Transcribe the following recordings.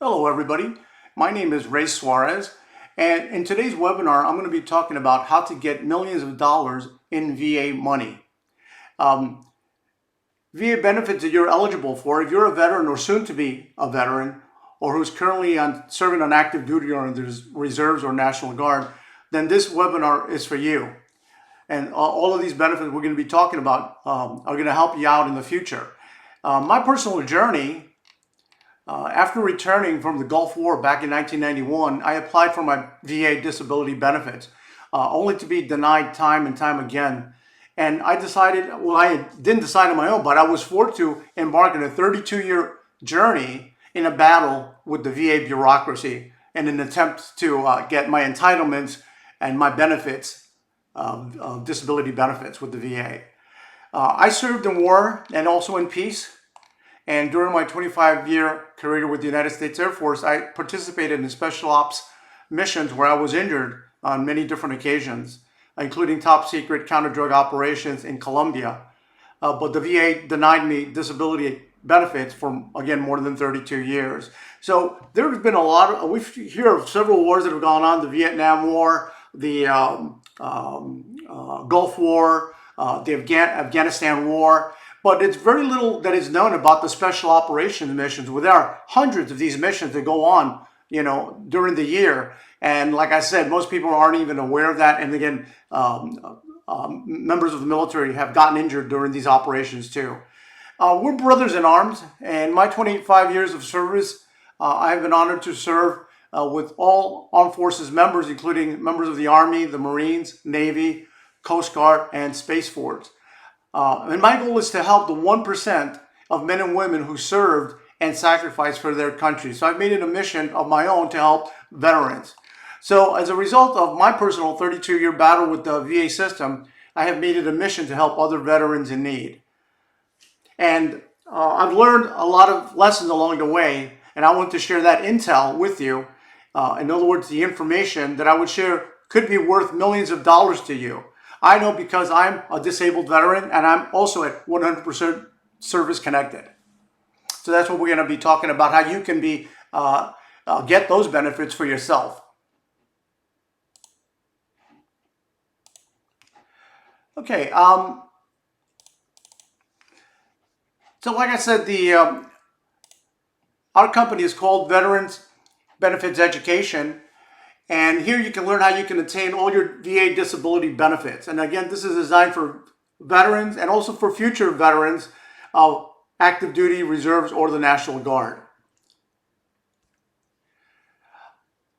Hello everybody, my name is Ray Suarez, and in today's webinar I'm going to be talking about how to get millions of dollars in VA money. VA benefits that you're eligible for if you're a veteran or soon to be a veteran or who's currently serving on active duty or in the reserves or National Guard, then this webinar is for you. And all of these benefits we're going to be talking about are going to help you out in the future. My personal journey, after returning from the Gulf War back in 1991, I applied for my VA disability benefits, only to be denied time and time again. And I decided, well, I didn't decide on my own, but I was forced to embark on a 32-year journey in a battle with the VA bureaucracy in an attempt to get my entitlements and my benefits, disability benefits with the VA. I served in war and also in peace. And during my 25-year career with the United States Air Force, I participated in special ops missions where I was injured on many different occasions, including top secret counter-drug operations in Colombia. But the VA denied me disability benefits for, again, more than 32 years. So there's been a lot of, we hear of several wars that have gone on: the Vietnam War, the Gulf War, the Afghanistan War. But it's very little that is known about the special operations missions. Well, there are hundreds of these missions that go on, during the year. And like I said, most people aren't even aware of that. And again, members of the military have gotten injured during these operations too. We're brothers in arms, and my 25 years of service, I've been honored to serve with all armed forces members, including members of the Army, the Marines, Navy, Coast Guard, and Space Force. And my goal is to help the 1% of men and women who served and sacrificed for their country. So I've made it a mission of my own to help veterans. So as a result of my personal 32-year battle with the VA system, I have made it a mission to help other veterans in need. And I've learned a lot of lessons along the way, and I want to share that intel with you. In other words, the information that I would share could be worth millions of dollars to you. I know because I'm a disabled veteran and I'm also at 100% service connected. So that's what we're going to be talking about, how you can be get those benefits for yourself. Okay. So like I said, our company is called Veterans Benefits Education. And here you can learn how you can attain all your VA disability benefits. And again, this is designed for veterans and also for future veterans of active duty, reserves, or the National Guard.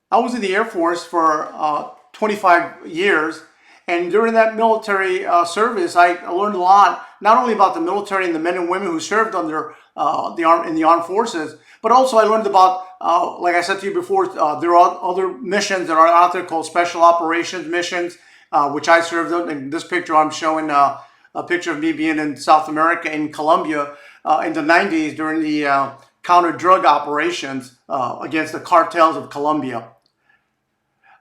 I was in the Air Force for 25 years. And during that military service, I learned a lot, not only about the military and the men and women who served under in the armed forces, but also I learned about, like I said to you before, there are other missions that are out there called special operations missions, which I served in. In this picture, I'm showing a picture of me being in South America, in Colombia, in the 90s during the counter-drug operations against the cartels of Colombia.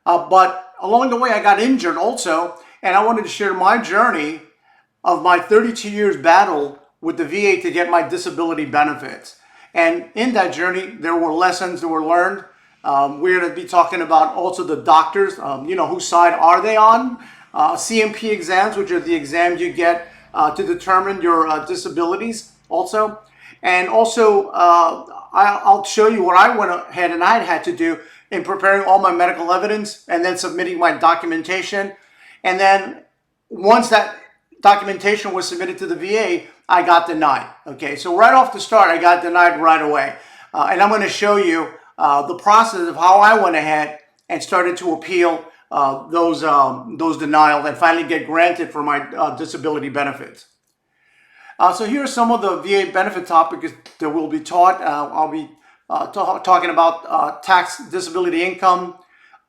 But along the way, I got injured also, and I wanted to share my journey of my 32 years battle with the VA to get my disability benefits. And in that journey, there were lessons that were learned. We're going to be talking about also the doctors, whose side are they on? CMP exams, which are the exams you get to determine your disabilities also. And also, I'll show you what I went ahead and I had to do in preparing all my medical evidence and then submitting my documentation. And then once that documentation was submitted to the VA, I got denied. Okay, so right off the start, I got denied right away. And I'm going to show you the process of how I went ahead and started to appeal those denials and finally get granted for my disability benefits. So here are some of the VA benefit topics that will be taught. I'll be talking about tax disability income,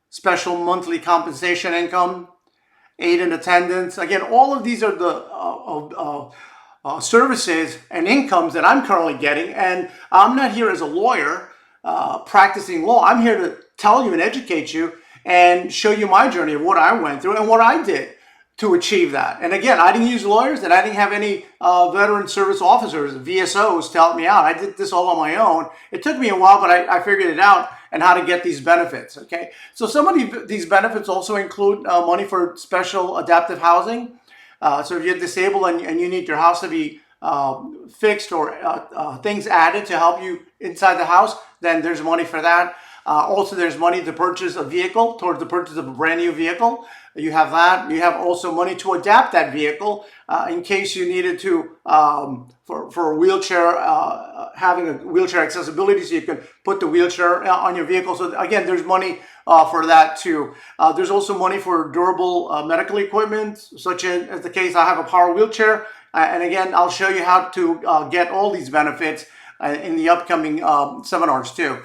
special monthly compensation income, aid in attendance. Again, all of these are the services and incomes that I'm currently getting. And I'm not here as a lawyer practicing law. I'm here to tell you and educate you and show you my journey of what I went through and what I did to achieve that. And again, I didn't use lawyers, and I didn't have any veteran service officers, VSOs, to help me out. I did this all on my own. It took me a while, but I figured it out and how to get these benefits. Okay, so some of these benefits also include money for special adaptive housing. So if you're disabled and you need your house to be fixed or things added to help you inside the house, then there's money for that. Also, there's money to purchase a vehicle, towards the purchase of a brand new vehicle. You have that. You have also money to adapt that vehicle in case you needed to, for a wheelchair, having a wheelchair accessibility, so you can put the wheelchair on your vehicle. So again, there's money for that too. There's also money for durable medical equipment, such as the case I have a power wheelchair. And again, I'll show you how to get all these benefits in the upcoming seminars too.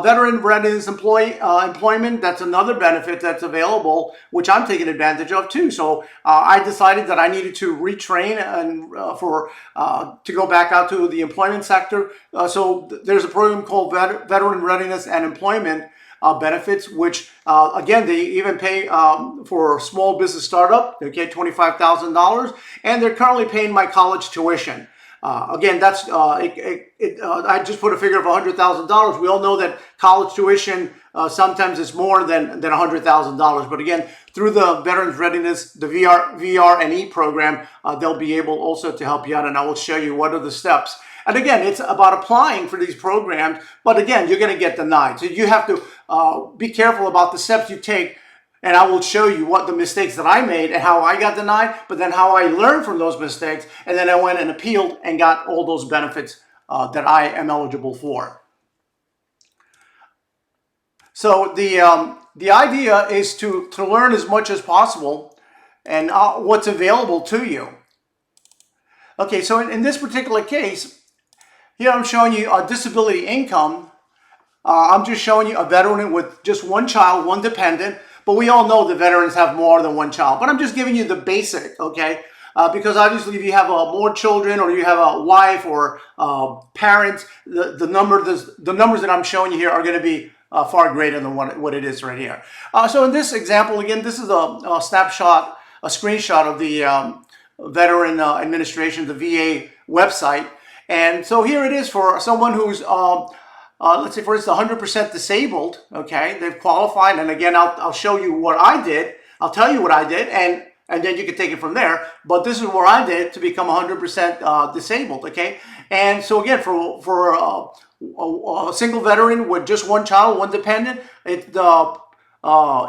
Veteran readiness employment, that's another benefit that's available, which I'm taking advantage of too. So I decided that I needed to retrain and to go back out to the employment sector. So there's a program called Veteran Readiness and Employment benefits, which again, they even pay for a small business startup. They get $25,000, and they're currently paying my college tuition. Again, that's I just put a figure of $100,000. We all know that college tuition sometimes is more than $100,000. But again, through the Veterans Readiness, the VR and E program, they'll be able also to help you out, and I will show you what are the steps. And again, it's about applying for these programs, but again, you're going to get denied. So you have to be careful about the steps you take. And I will show you what the mistakes that I made and how I got denied, but then how I learned from those mistakes. And then I went and appealed and got all those benefits that I am eligible for. So the idea is to learn as much as possible and what's available to you. Okay, so in this particular case, here I'm showing you a disability income. I'm just showing you a veteran with just one child, one dependent. But we all know the veterans have more than one child. But I'm just giving you the basic, okay? Because obviously if you have more children, or you have a wife or parents, the numbers that I'm showing you here are going to be far greater than what it is right here. So in this example, again, this is a snapshot, a screenshot of the Veteran Administration, the VA website. And so here it is for someone who's let's say, for instance, 100% disabled. Okay, they've qualified, and again, I'll show you what I did. I'll tell you what I did, and then you can take it from there. But this is what I did to become 100% disabled. Okay, and so again, for a single veteran with just one child, one dependent, the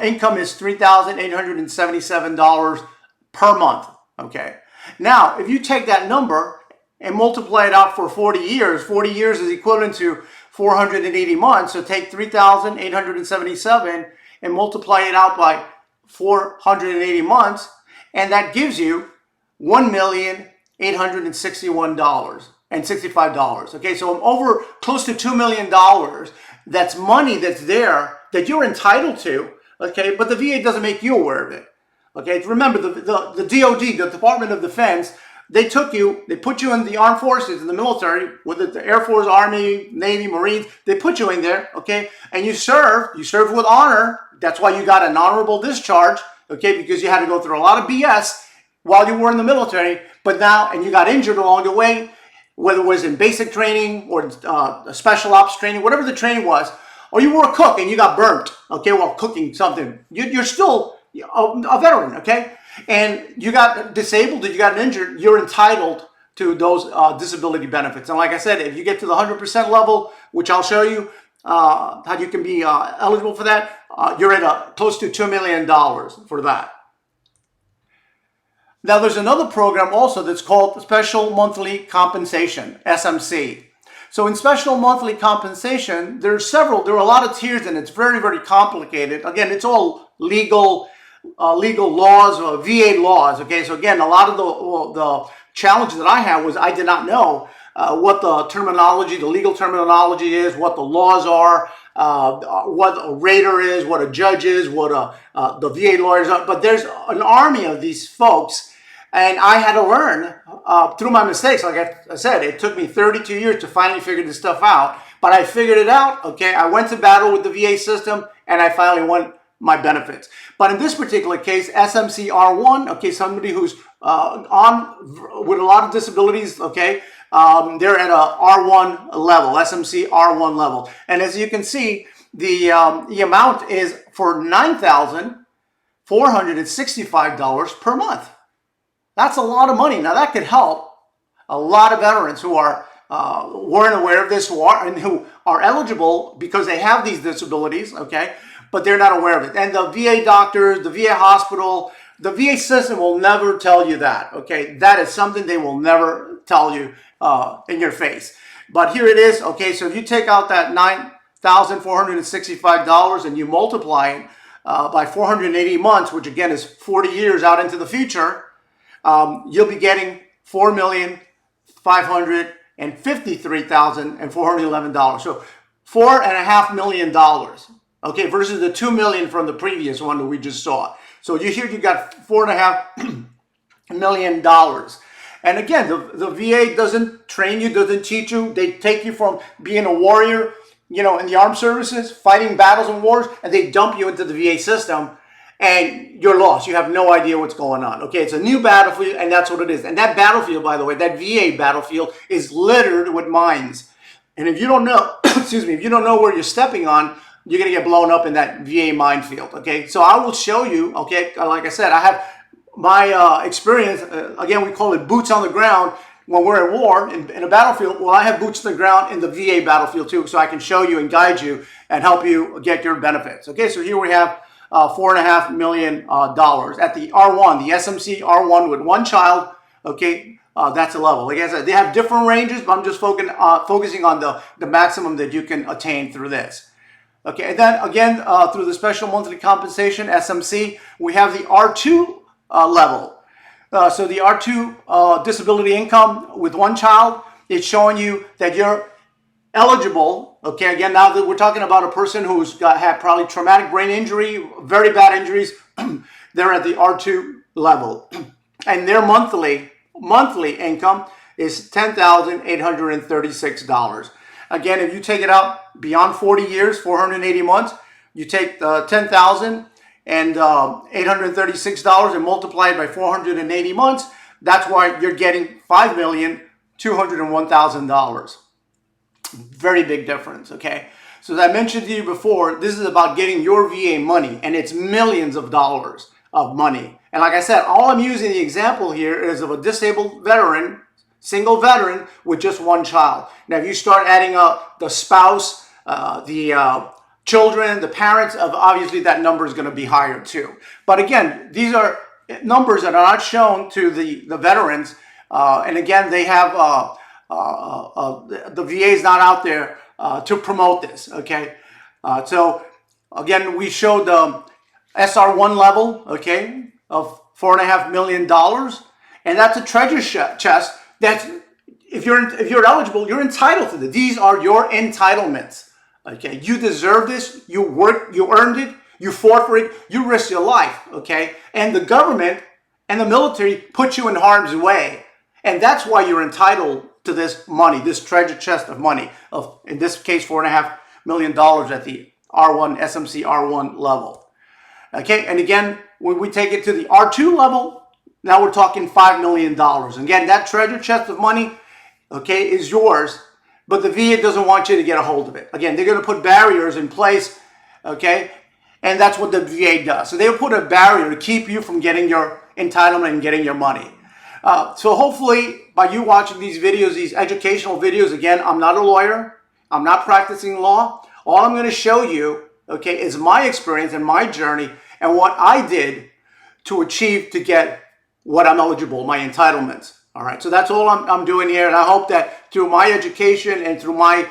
income is $3,877 per month. Okay, now if you take that number and multiply it out for 40 years, 40 years is equivalent to 480 months. So take 3,877 and multiply it out by 480 months, and that gives you $1,861.65. Okay, so I'm over close to $2 million. That's money that's there that you're entitled to. Okay, but the VA doesn't make you aware of it. Okay, remember the DOD, the Department of Defense. They put you in the armed forces, in the military, whether it's the Air Force, Army, Navy, Marines, they put you in there, okay? And you served with honor. That's why you got an honorable discharge, okay? Because you had to go through a lot of BS while you were in the military, but now, and you got injured along the way, whether it was in basic training or special ops training, whatever the training was, or you were a cook and you got burnt, okay, while cooking something. You're still a veteran, okay? And you got disabled, or you got injured, you're entitled to those disability benefits. And like I said, if you get to the 100% level, which I'll show you how you can be eligible for that, you're at close to $2 million for that. Now there's another program also that's called Special Monthly Compensation, SMC. So in Special Monthly Compensation, there are a lot of tiers, and it's very, very complicated. Again, it's all legal laws, or VA laws. Okay, so again, a lot of the challenges that I had was I did not know what the terminology, the legal terminology is, what the laws are, what a rater is, what a judge is, what the VA lawyers are. But there's an army of these folks, and I had to learn through my mistakes. Like I said, it took me 32 years to finally figure this stuff out, but I figured it out. Okay, I went to battle with the VA system, and I finally won my benefits. But in this particular case, SMC R1, okay, somebody who's on with a lot of disabilities, okay, they're at a R1 level, SMC R1 level. And as you can see, the amount is for $9,465 per month. That's a lot of money. Now that could help a lot of veterans who weren't aware of this, who are eligible because they have these disabilities, okay, but they're not aware of it. And the VA doctors, the VA hospital, the VA system will never tell you that, okay? That is something they will never tell you in your face. But here it is, okay? So if you take out that $9,465 and you multiply it by 480 months, which again is 40 years out into the future, you'll be getting $4,553,411. So $4.5 million, okay, versus the $2 million from the previous one that we just saw. So you got $4.5 million. And again, the VA doesn't train you, doesn't teach you. They take you from being a warrior, in the armed services, fighting battles and wars, and they dump you into the VA system, and you're lost. You have no idea what's going on. Okay, it's a new battlefield, and that's what it is. And that battlefield, by the way, that VA battlefield is littered with mines. And if you don't know, excuse me, if you don't know where you're stepping on, you're going to get blown up in that VA minefield. Okay, so I will show you. Okay, like I said, I have my experience. Again, we call it boots on the ground. When we're at war in a battlefield, well, I have boots on the ground in the VA battlefield too, so I can show you and guide you and help you get your benefits. Okay, so here we have $4.5 million at the R1, the SMC R1 with one child. Okay, that's a level. Like I said, they have different ranges, but I'm just focusing on the maximum that you can attain through this. Okay, and then again, through the special monthly compensation, SMC, we have the R2 level. So the R2 disability income with one child, it's showing you that you're eligible. Okay, again, now that we're talking about a person who's had probably traumatic brain injury, very bad injuries, they're at the R2 level. And their monthly income is $10,836. Again, if you take it out beyond 40 years, 480 months, you take the $10,836 and multiply it by 480 months. That's why you're getting $5,201,000. Very big difference, okay? So as I mentioned to you before, this is about getting your VA money, and it's millions of dollars of money. And like I said, all I'm using the example here is of a disabled veteran, single veteran with just one child. Now, if you start adding up the spouse, the children, the parents, obviously that number is going to be higher too. But again, these are numbers that are not shown to the veterans. And again, they have the VA is not out there to promote this. Okay, so again, we showed the SR1 level, okay, of $4.5 million, and that's a treasure chest. That's if you're eligible, you're entitled to this. These are your entitlements. Okay, you deserve this. You worked, you earned it, you fought for it, you risked your life. Okay, and the government and the military put you in harm's way, and that's why you're entitled to this money, this treasure chest of money of, in this case, $4.5 million at the R1 SMC R1 level. Okay, and again, when we take it to the R2 level, now we're talking $5 million. Again, that treasure chest of money, okay, is yours. But the VA doesn't want you to get a hold of it. Again, they're going to put barriers in place, okay? And that's what the VA does. So they'll put a barrier to keep you from getting your entitlement and getting your money. So hopefully, by you watching these videos, these educational videos, again, I'm not a lawyer. I'm not practicing law. All I'm going to show you, okay, is my experience and my journey and what I did to achieve to get what I'm eligible, my entitlements. All right, so that's all I'm doing here, and I hope that through my education and through my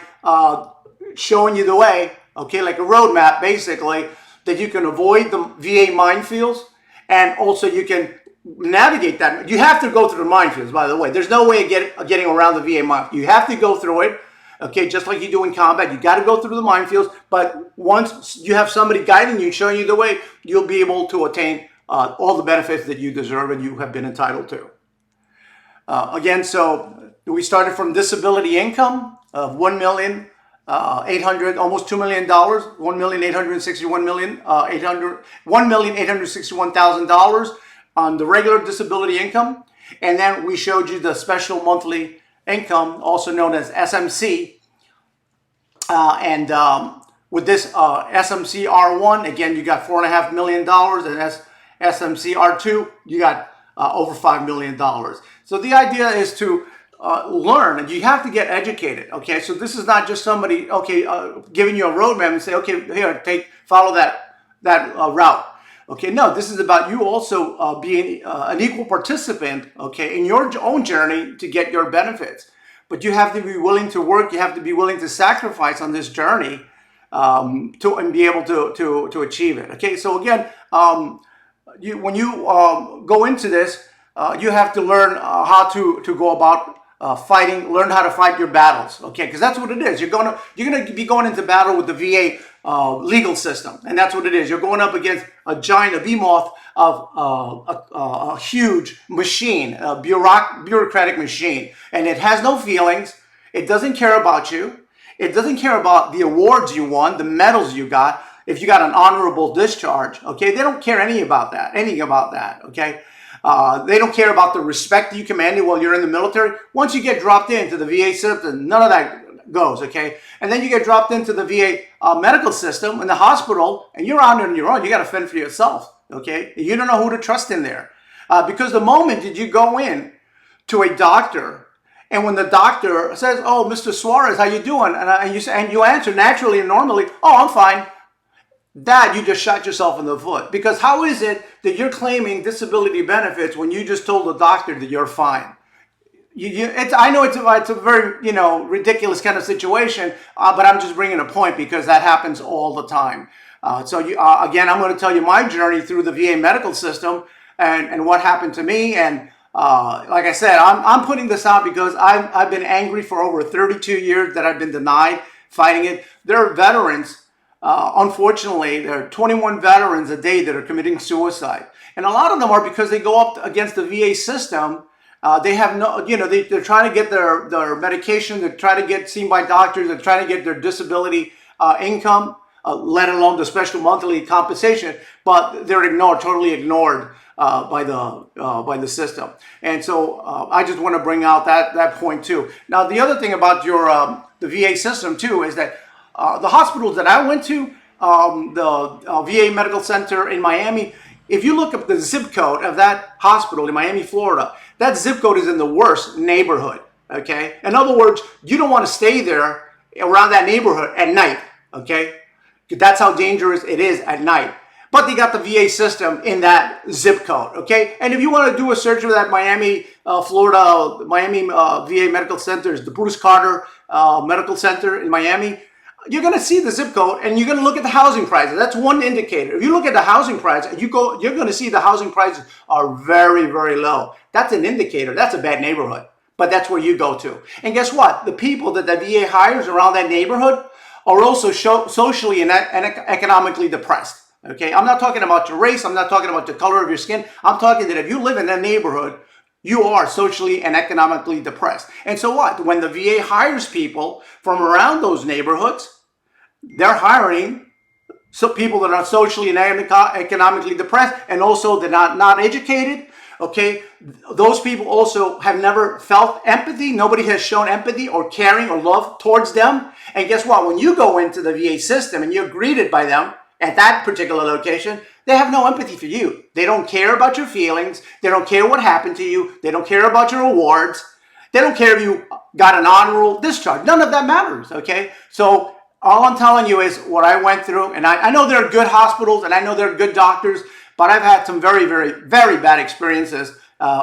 showing you the way, okay, like a roadmap, basically, that you can avoid the VA minefields, and also you can navigate that. You have to go through the minefields, by the way. There's no way of getting around the VA minefield. You have to go through it, okay, just like you do in combat. You got to go through the minefields, but once you have somebody guiding you, showing you the way, you'll be able to attain all the benefits that you deserve and you have been entitled to. Again, so we started from disability income of $1 million almost $2 million, $1,861,000 on the regular disability income. And then we showed you the special monthly income, also known as SMC. With this SMC R1, again, you got $4.5 million, and SMC R2, you got over $5 million. So the idea is to learn, and you have to get educated. Okay, so this is not just somebody giving you a roadmap and say, okay, here, follow that route. Okay, no, this is about you also being an equal participant, okay, in your own journey to get your benefits. But you have to be willing to work. You have to be willing to sacrifice on this journey and be able to achieve it. Okay, so again, when you go into this, you have to learn how to go about fighting. Learn how to fight your battles. Okay, because that's what it is. You're gonna be going into battle with the VA legal system, and that's what it is. You're going up against a giant, a behemoth of a huge machine, a bureaucratic machine, and it has no feelings. It doesn't care about you. It doesn't care about the awards you won, the medals you got. If you got an honorable discharge, okay, they don't care anything about that. Okay, they don't care about the respect that you commanded while you're in the military. Once you get dropped into the VA system, none of that goes, okay? And then you get dropped into the VA medical system in the hospital, and you're on your own. You got to fend for yourself, okay? You don't know who to trust in there. Because the moment that you go in to a doctor, and when the doctor says, oh, Mr. Suarez, how you doing? And you answer naturally and normally, oh, I'm fine. That you just shot yourself in the foot. Because how is it that you're claiming disability benefits when you just told the doctor that you're fine? I know it's a very ridiculous kind of situation, but I'm just bringing a point because that happens all the time. Again, I'm going to tell you my journey through the VA medical system and what happened to me. And like I said, I'm putting this out because I've been angry for over 32 years that I've been denied fighting it. There are veterans. Unfortunately, there are 21 veterans a day that are committing suicide. And a lot of them are because they go up against the VA system. They have no, they're trying to get their medication. They're trying to get seen by doctors. They're trying to get their disability income, let alone the special monthly compensation. But they're totally ignored by the system. And so I just want to bring out that point too. Now, the other thing about the VA system too is that the hospitals that I went to, the VA Medical Center in Miami, if you look up the zip code of that hospital in Miami, Florida, that zip code is in the worst neighborhood, okay? In other words, you don't want to stay there around that neighborhood at night, okay? That's how dangerous it is at night. But they got the VA system in that zip code, okay? And if you want to do a search of that Miami, Florida, Miami VA Medical Center, the Bruce Carter Medical Center in Miami, you're going to see the zip code and you're going to look at the housing prices. That's one indicator. If you look at the housing price, you're going to see the housing prices are very, very low. That's an indicator. That's a bad neighborhood. But that's where you go to. And guess what? The people that the VA hires around that neighborhood are also socially and economically depressed. Okay? I'm not talking about your race. I'm not talking about the color of your skin. I'm talking that if you live in that neighborhood, you are socially and economically depressed. And so what? When the VA hires people from around those neighborhoods, they're hiring people that are socially and economically depressed, and also they're not educated. Okay, those people also have never felt empathy. Nobody has shown empathy or caring or love towards them. And guess what? When you go into the VA system and you're greeted by them at that particular location, they have no empathy for you. They don't care about your feelings. They don't care what happened to you. They don't care about your awards. They don't care if you got an honorable discharge. None of that matters, okay? So all I'm telling you is what I went through. And I know there are good hospitals and I know there are good doctors, but I've had some very, very, very bad experiences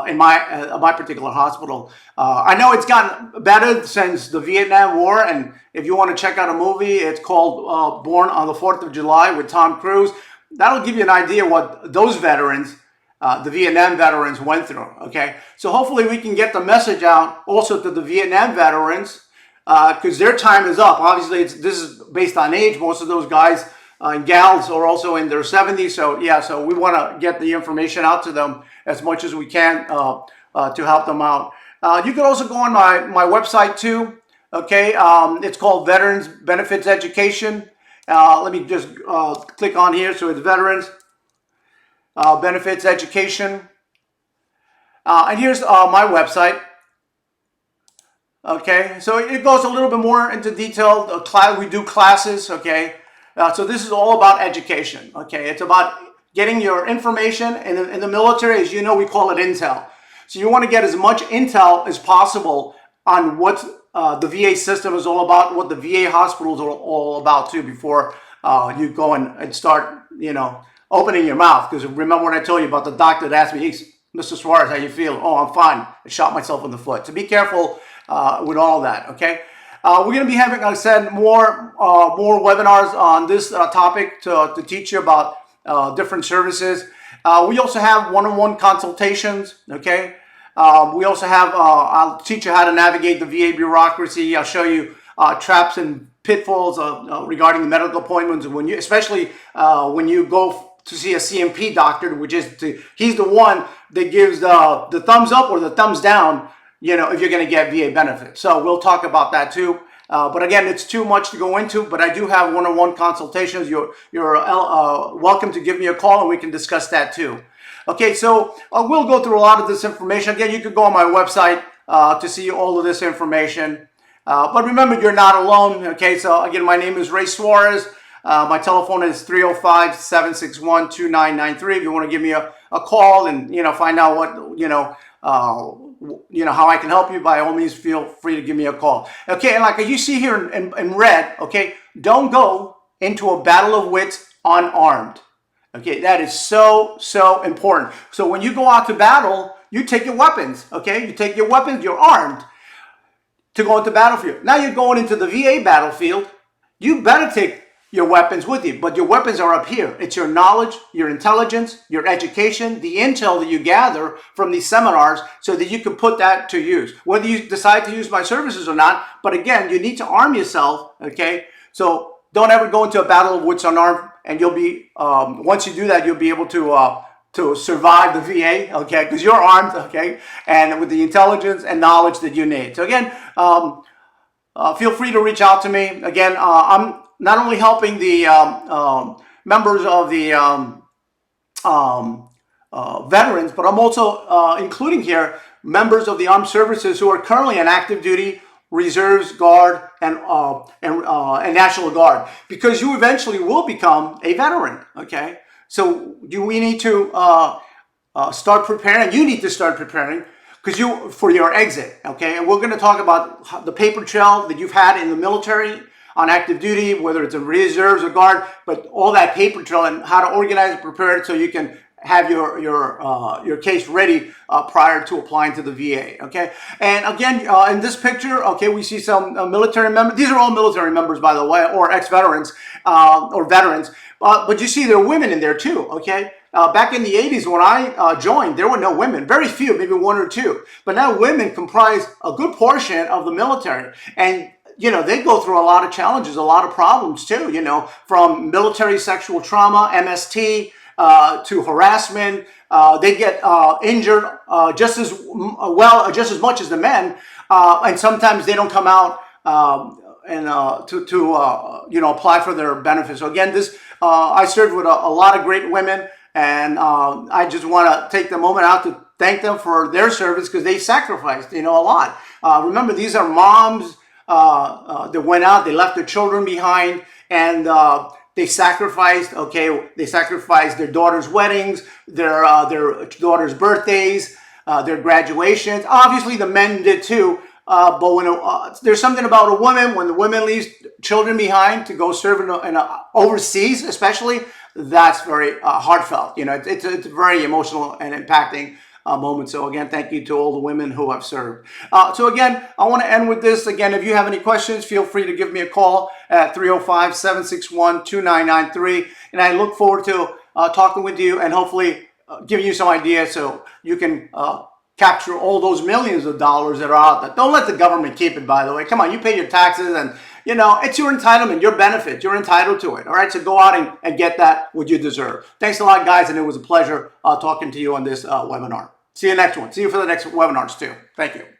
in my particular hospital. I know it's gotten better since the Vietnam War, and if you want to check out a movie, it's called Born on the 4th of July with Tom Cruise. That'll give you an idea what those veterans, the Vietnam veterans, went through, okay? So hopefully we can get the message out also to the Vietnam veterans, because their time is up. Obviously, this is based on age. Most of those guys and gals are also in their 70s. So yeah, so we want to get the information out to them as much as we can to help them out. You can also go on my website too, Okay, it's called Veterans Benefits Education. Let me just click on here. So it's Veterans Benefits Education. And here's my website. Okay, so it goes a little bit more into detail. We do classes. Okay, so this is all about education. Okay, it's about getting your information. In the military, as you know, we call it intel. So you want to get as much intel as possible on what the VA system is all about, what the VA hospitals are all about too, before you go and start, opening your mouth. Because remember what I told you about the doctor that asked me, hey, Mr. Suarez, how you feel? Oh, I'm fine. I shot myself in the foot. So be careful with all that, okay? We're going to be having, like I said, more webinars on this topic to teach you about different services. We also have one-on-one consultations, okay? We also have, I'll teach you how to navigate the VA bureaucracy. I'll show you traps and pitfalls regarding the medical appointments, especially when you go to see a CMP doctor, which is he's the one that gives the thumbs up or the thumbs down, if you're going to get VA benefits. So we'll talk about that too. But again, it's too much to go into, but I do have one-on-one consultations. You're welcome to give me a call and we can discuss that too. Okay, so we'll go through a lot of this information. Again, you can go on my website to see all of this information. But remember, you're not alone. Okay, so again, my name is Ray Suarez. My telephone is 305-761-2993. If you want to give me a call and find out what how I can help you, by all means, feel free to give me a call. Okay, and like you see here in red, okay, don't go into a battle of wits unarmed. Okay, that is so important. So when you go out to battle, you take your weapons. Okay, you take your weapons. You're armed to go into battlefield. Now you're going into the VA battlefield. You better take your weapons with you, but your weapons are up here. It's your knowledge, your intelligence, your education, the intel that you gather from these seminars so that you can put that to use, whether you decide to use my services or not. But again, you need to arm yourself, okay? So don't ever go into a battle of wits unarmed, and you'll be, once you do that, you'll be able to survive the VA, okay? Because you're armed, okay? And with the intelligence and knowledge that you need. So again, feel free to reach out to me. Again, I'm not only helping the members of the veterans, but I'm also including here members of the armed services who are currently in active duty, reserves, guard, and National Guard, because you eventually will become a veteran. Okay, so we need to start preparing. You need to start preparing for your exit. Okay, and we're going to talk about the paper trail that you've had in the military on active duty, whether it's in reserves or guard, but all that paper trail and how to organize and prepare it so you can have your case ready prior to applying to the VA. Okay, and again, in this picture, okay, we see some military members. These are all military members, by the way, or ex-veterans or veterans. But you see there are women in there too. Okay, back in the 80s when I joined, there were no women, very few, maybe one or two. But now women comprise a good portion of the military, and they go through a lot of challenges, a lot of problems too, from military sexual trauma, MST, to harassment. They get injured just as much as the men, and sometimes they don't come out to apply for their benefits. So again, I served with a lot of great women, and I just want to take the moment out to thank them for their service, because they sacrificed a lot. Remember, these are moms that went out, they left their children behind, and they sacrificed. Okay, they sacrificed their daughters' weddings, their daughters' birthdays, their graduations. Obviously, the men did too. But when there's something about a woman, when the woman leaves children behind to go serve in overseas, especially, that's very heartfelt. It's a very emotional and impacting moment. So again, thank you to all the women who have served. So again, I want to end with this. Again, if you have any questions, feel free to give me a call at 305-761-2993. And I look forward to talking with you and hopefully giving you some ideas so you can capture all those millions of dollars that are out there. Don't let the government keep it, by the way. Come on, you pay your taxes, and it's your entitlement, your benefit. You're entitled to it. All right, so go out and get that what you deserve. Thanks a lot, guys, and it was a pleasure talking to you on this webinar. See you next one. See you for the next webinars too. Thank you.